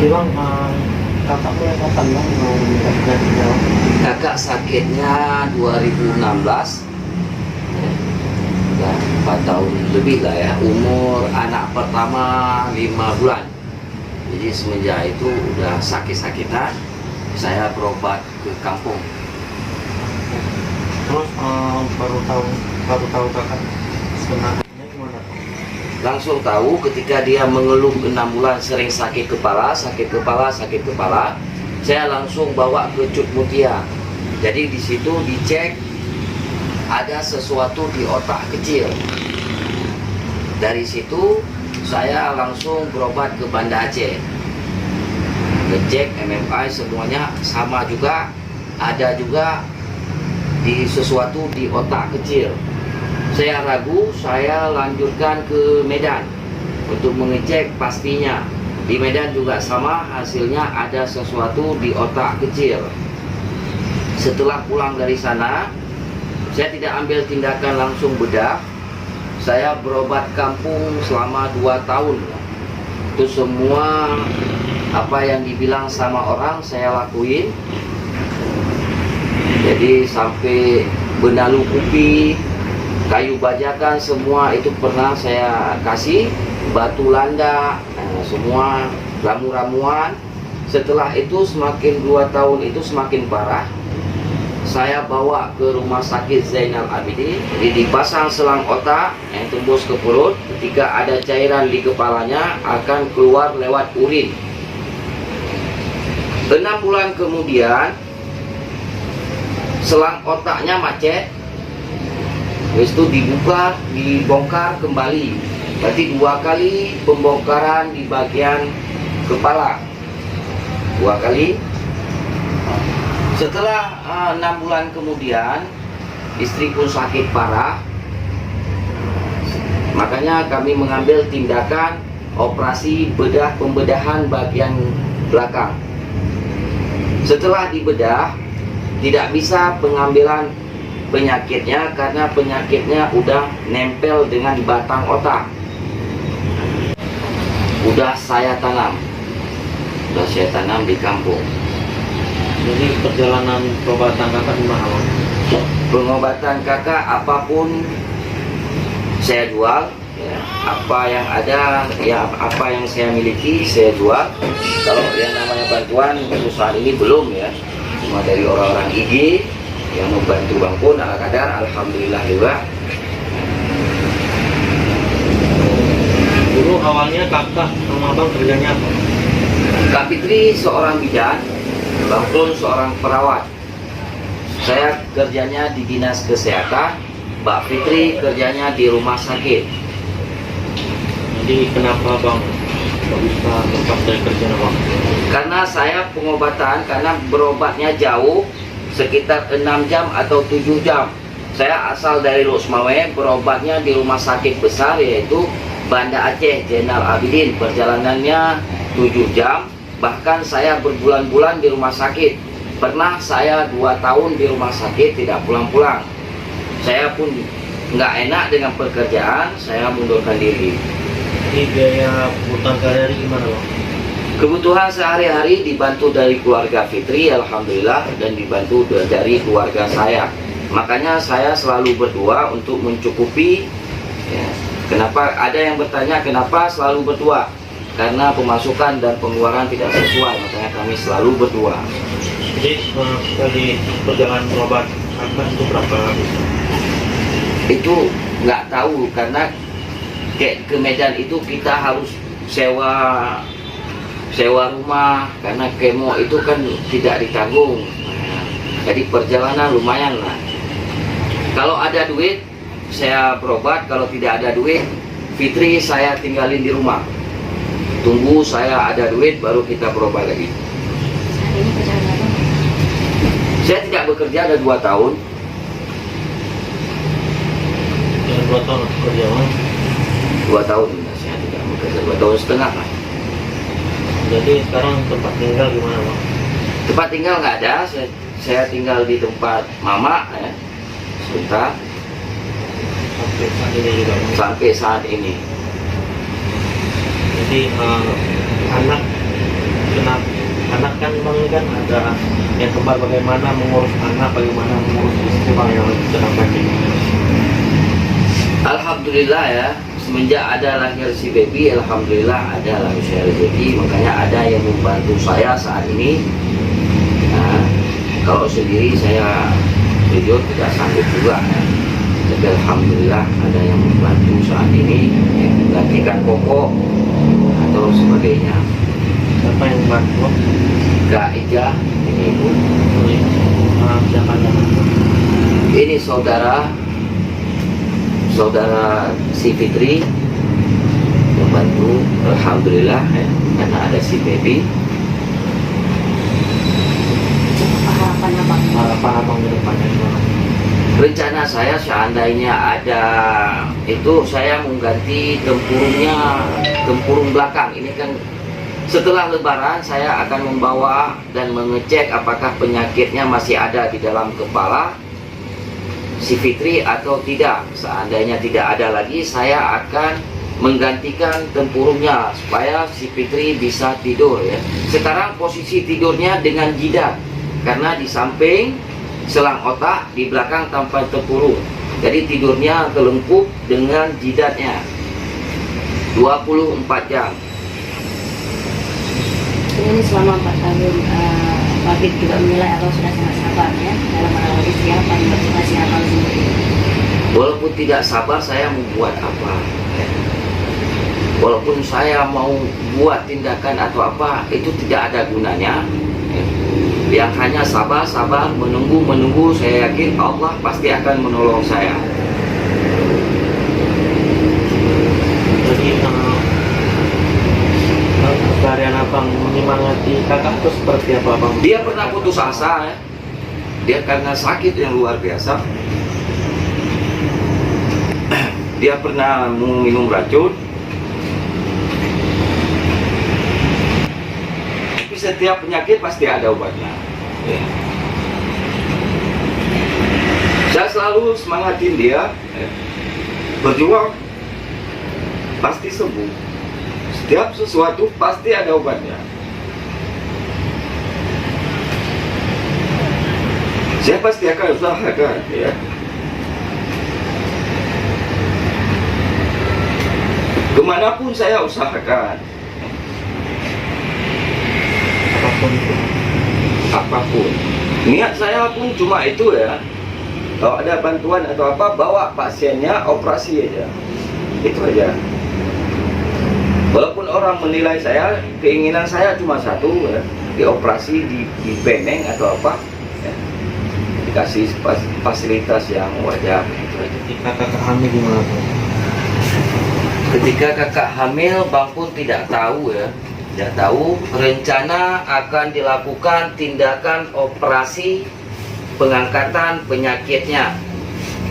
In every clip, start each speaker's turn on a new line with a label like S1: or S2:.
S1: Jadi bang, kakak mulai kapan bang mau minta gantinya bang?
S2: Kakak sakitnya 2016, udah 4 tahun lebih lah ya. Umur anak pertama 5 bulan. Jadi semenjak itu udah sakit-sakitan, saya berobat ke kampung.
S1: Terus baru tahu kakak sebenarnya gimana bang?
S2: Langsung tahu ketika dia mengeluh 6 bulan sering sakit kepala, saya langsung bawa ke Cut Mutia. Jadi di situ dicek ada sesuatu di otak kecil. Dari situ saya langsung berobat ke Banda Aceh. Ngecek MMI semuanya sama juga, ada juga di sesuatu di otak kecil. Saya ragu, saya lanjutkan ke Medan untuk mengecek pastinya. Di Medan juga sama, hasilnya ada sesuatu di otak kecil. Setelah pulang dari sana, saya tidak ambil tindakan langsung bedah. Saya berobat kampung selama 2 tahun. Itu semua apa yang dibilang sama orang saya lakuin. Jadi sampai benalu kupi, kayu bajakan semua itu pernah saya kasih, batu landa, semua ramu-ramuan. Setelah itu semakin 2 tahun itu semakin parah. Saya bawa ke rumah sakit Zainal Abidin, jadi dipasang selang otak yang tembus ke perut. Ketika ada cairan di kepalanya akan keluar lewat urin. 6 bulan kemudian selang otaknya macet. Habis itu dibuka, dibongkar kembali. Berarti 2 kali pembongkaran di bagian kepala. 2 kali. Setelah 6 bulan kemudian, istri pun sakit parah. Makanya kami mengambil tindakan operasi bedah pembedahan bagian belakang. Setelah dibedah, tidak bisa pengambilan penyakitnya karena penyakitnya udah nempel dengan batang otak. Udah saya tanam di kampung.
S1: Jadi perjalanan pengobatan kakak gimana bang?
S2: Pengobatan kakak apapun saya jual, ya. Apa yang ada, ya apa yang saya miliki saya jual. Kalau yang namanya bantuan untuk saat ini belum ya, cuma dari orang-orang IG yang membantu Bang Pun ala kadar, alhamdulillah juga.
S1: Dulu awalnya kakak sama abang kerjanya apa?
S2: Kak Fitri seorang bidan, Bang Pun seorang perawat. Saya kerjanya di dinas kesehatan, Mbak Fitri kerjanya di rumah sakit.
S1: Jadi kenapa bang nggak bisa lepas dari kerjaan bang?
S2: Karena saya pengobatan, karena berobatnya jauh, sekitar 6 jam atau 7 jam. Saya asal dari Losmawe, berobatnya di rumah sakit besar yaitu Banda Aceh Zainal Abidin. Perjalanannya 7 jam. Bahkan saya berbulan-bulan di rumah sakit. Pernah saya 2 tahun di rumah sakit tidak pulang-pulang. Saya pun nggak enak dengan pekerjaan, saya mundurkan diri.
S1: Jadi biaya hutang sehari-hari gimana bang?
S2: Kebutuhan sehari-hari dibantu dari keluarga Fitri, alhamdulillah, dan dibantu dari keluarga saya. Makanya saya selalu berdua untuk mencukupi. Ya. Kenapa ada yang bertanya kenapa selalu berdua? Karena pemasukan dan pengeluaran tidak sesuai, makanya kami selalu berdua.
S1: Jadi dari perjalanan berobat kakak itu berapa habis?
S2: Itu nggak tahu karena kayak ke Medan itu kita harus sewa rumah karena kemo itu kan tidak ditanggung. Nah, jadi perjalanan lumayan lah. Kalau ada duit saya berobat, kalau tidak ada duit Fitri saya tinggalin di rumah. Tunggu saya ada duit baru kita berobat lagi.
S3: Saat ini kerjaan abang?
S2: Saya tidak bekerja ada 2 tahun.
S1: Yang 2 tahun kerja bang?
S2: 2 tahun saya tidak bekerja, 2 tahun setengah lah.
S1: Jadi sekarang tempat tinggal gimana bang?
S2: Tempat tinggal nggak ada, saya tinggal di tempat mama ya, sebentar
S1: Sampai saat ini juga bang?
S2: sampai saat ini.
S1: Jadi anak kenapa anak kan bang ini kan ada yang kembar, bagaimana mengurus anak, bagaimana mengurus istri bang yang sedang sakit.
S2: Alhamdulillah ya, semenjak ada lahir si baby, alhamdulillah ada lahir si rezeki, makanya ada yang membantu saya saat ini. Nah, kalau sendiri saya jujur tidak sanggup juga ya. Tapi alhamdulillah ada yang membantu saat ini, yang menggantikan pokok atau sebagainya.
S1: Siapa yang membantu?
S2: Kak Ija, ini ibu.
S1: Siapa yang
S2: Ini saudara si Fitri yang bantu, alhamdulillah ya, karena ada si baby.
S3: Harapan abang.
S1: harapan abang ke depannya gimana?
S2: Rencana saya seandainya ada itu, saya mengganti tempurung belakang. Ini kan setelah lebaran saya akan membawa dan mengecek apakah penyakitnya masih ada di dalam kepala si Fitri atau tidak. Seandainya tidak ada lagi, saya akan menggantikan tempurungnya supaya si Fitri bisa tidur ya. Sekarang posisi tidurnya dengan jidat, karena di samping selang otak, di belakang tanpa tempurung. Jadi tidurnya telungkup dengan jidatnya 24 jam.
S3: Ini selama 4 tahun Babit juga menilai abang sudah sangat sabar ya dalam merawat istri abang, motivasi abang sendiri.
S2: Walaupun tidak sabar, saya membuat apa ya. Walaupun saya mau buat tindakan atau apa, itu tidak ada gunanya ya. Yang hanya sabar, menunggu, saya yakin Allah pasti akan menolong saya.
S1: Jadi keseharian abang menyemangati kakak itu seperti apa bang?
S2: Dia pernah putus asa ya. Dia karena sakit yang luar biasa, dia pernah minum racun. Tapi setiap penyakit pasti ada obatnya ya. Saya selalu semangatin dia ya. Berjuang pasti sembuh. Setiap sesuatu pasti ada obatnya. Saya pasti akan usahakan ya. Kemanapun saya usahakan, apapun. Niat saya pun cuma itu ya. Kalau ada bantuan atau apa, bawa pasiennya operasi aja. Itu aja. Walaupun orang menilai saya, keinginan saya cuma satu ya, dioperasi, dipendeng atau apa ya. Dikasih fasilitas yang wajar.
S1: Ketika kakak hamil gimana bang?
S2: Ketika kakak hamil, bang pun tidak tahu ya. Tidak tahu, rencana akan dilakukan tindakan operasi pengangkatan penyakitnya.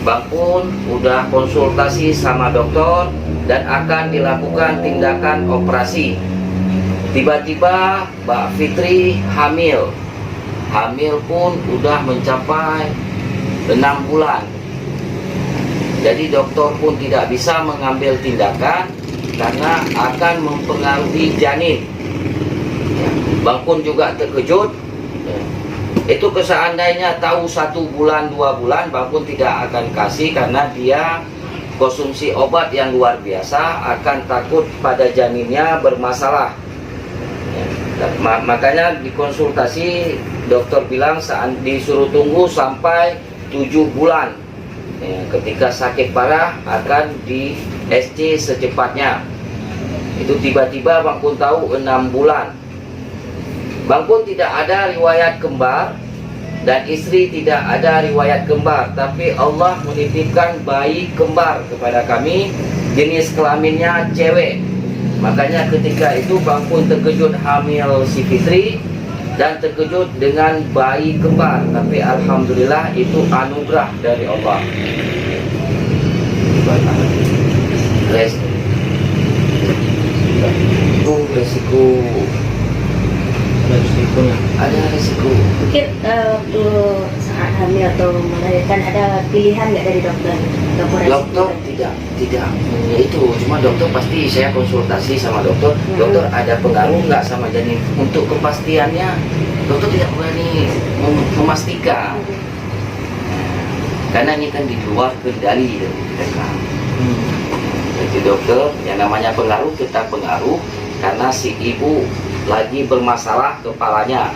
S2: Bang pun udah konsultasi sama dokter dan akan dilakukan tindakan operasi. Tiba-tiba Mbak Fitri hamil. Hamil pun udah mencapai 6 bulan. Jadi dokter pun tidak bisa mengambil tindakan karena akan mempengaruhi janin ya. Bang pun juga terkejut ya. Itu seandainya tahu 1 bulan 2 bulan, Bang pun tidak akan kasih karena dia konsumsi obat yang luar biasa, akan takut pada janinnya bermasalah ya. Makanya dikonsultasi, dokter bilang disuruh tunggu sampai 7 bulan ya. Ketika sakit parah akan di SC secepatnya. Itu tiba-tiba Bang pun tahu 6 bulan. Bang pun tidak ada riwayat kembar dan istri tidak ada riwayat kembar, tapi Allah menitipkan bayi kembar kepada kami, jenis kelaminnya cewek. Makanya ketika itu Bang pun terkejut hamil si Fitri dan terkejut dengan bayi kembar, tapi alhamdulillah itu anugerah dari Allah. Resiko
S1: Ada resikonya.
S2: ada resiko.
S3: Mungkin waktu saat hamil atau melahirkan ada pilihan nggak dari dokter?
S2: Dokter tidak itu, cuma dokter pasti saya konsultasi sama dokter. Dokter ada pengaruh nggak sama janin? Untuk kepastiannya dokter tidak berani memastikan. Karena ini kan di luar kendali dari mereka. Jadi dokter yang namanya pengaruh tetap pengaruh karena si ibu lagi bermasalah kepalanya.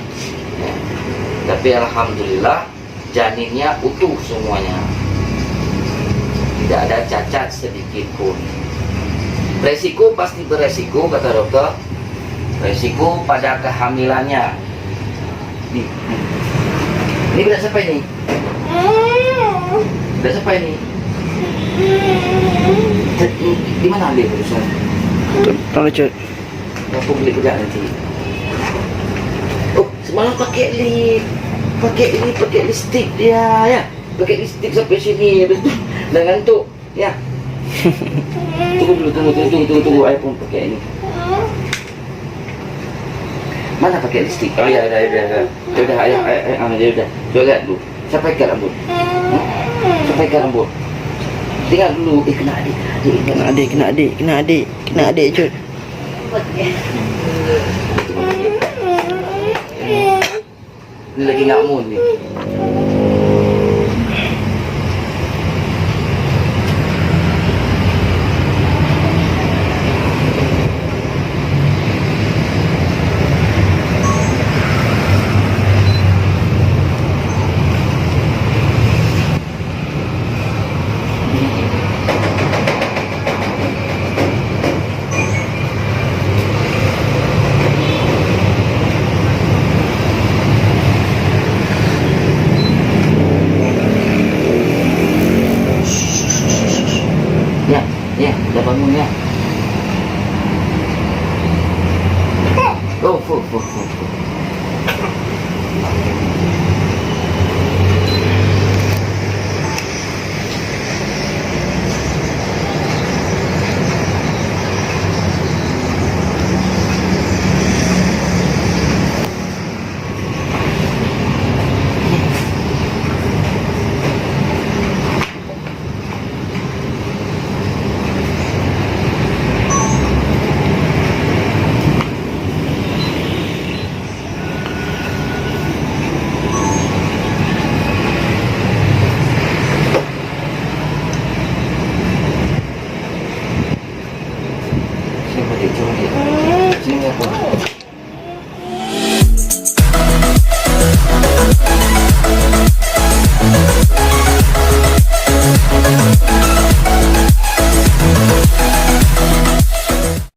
S2: Ya. Tapi alhamdulillah janinnya utuh semuanya. Tidak ada cacat sedikit pun. Resiko pasti beresiko kata dokter. Resiko pada kehamilannya. Ini berat siapa ini? Berat siapa ini? Di mana ambil urusan?
S4: Tolong cut.
S2: Aku beli kerja nanti. Oh, semalam pakai lipstick dia ya. Pakai lipstick sampai sini habis tu dah ngantuk ya. Tunggu ayah pun pakai ini. Mana pakai lipstick? Oh ya, dah. Sudah ayah, dia dah. Coba lihat dulu. Siapa ikat rambut? Siapa ikat rambut? Tinggal dulu.
S4: Kena adik cut.
S2: Ini lagi ngamun ni. Ya, dah bangun ya. Oh, fuh.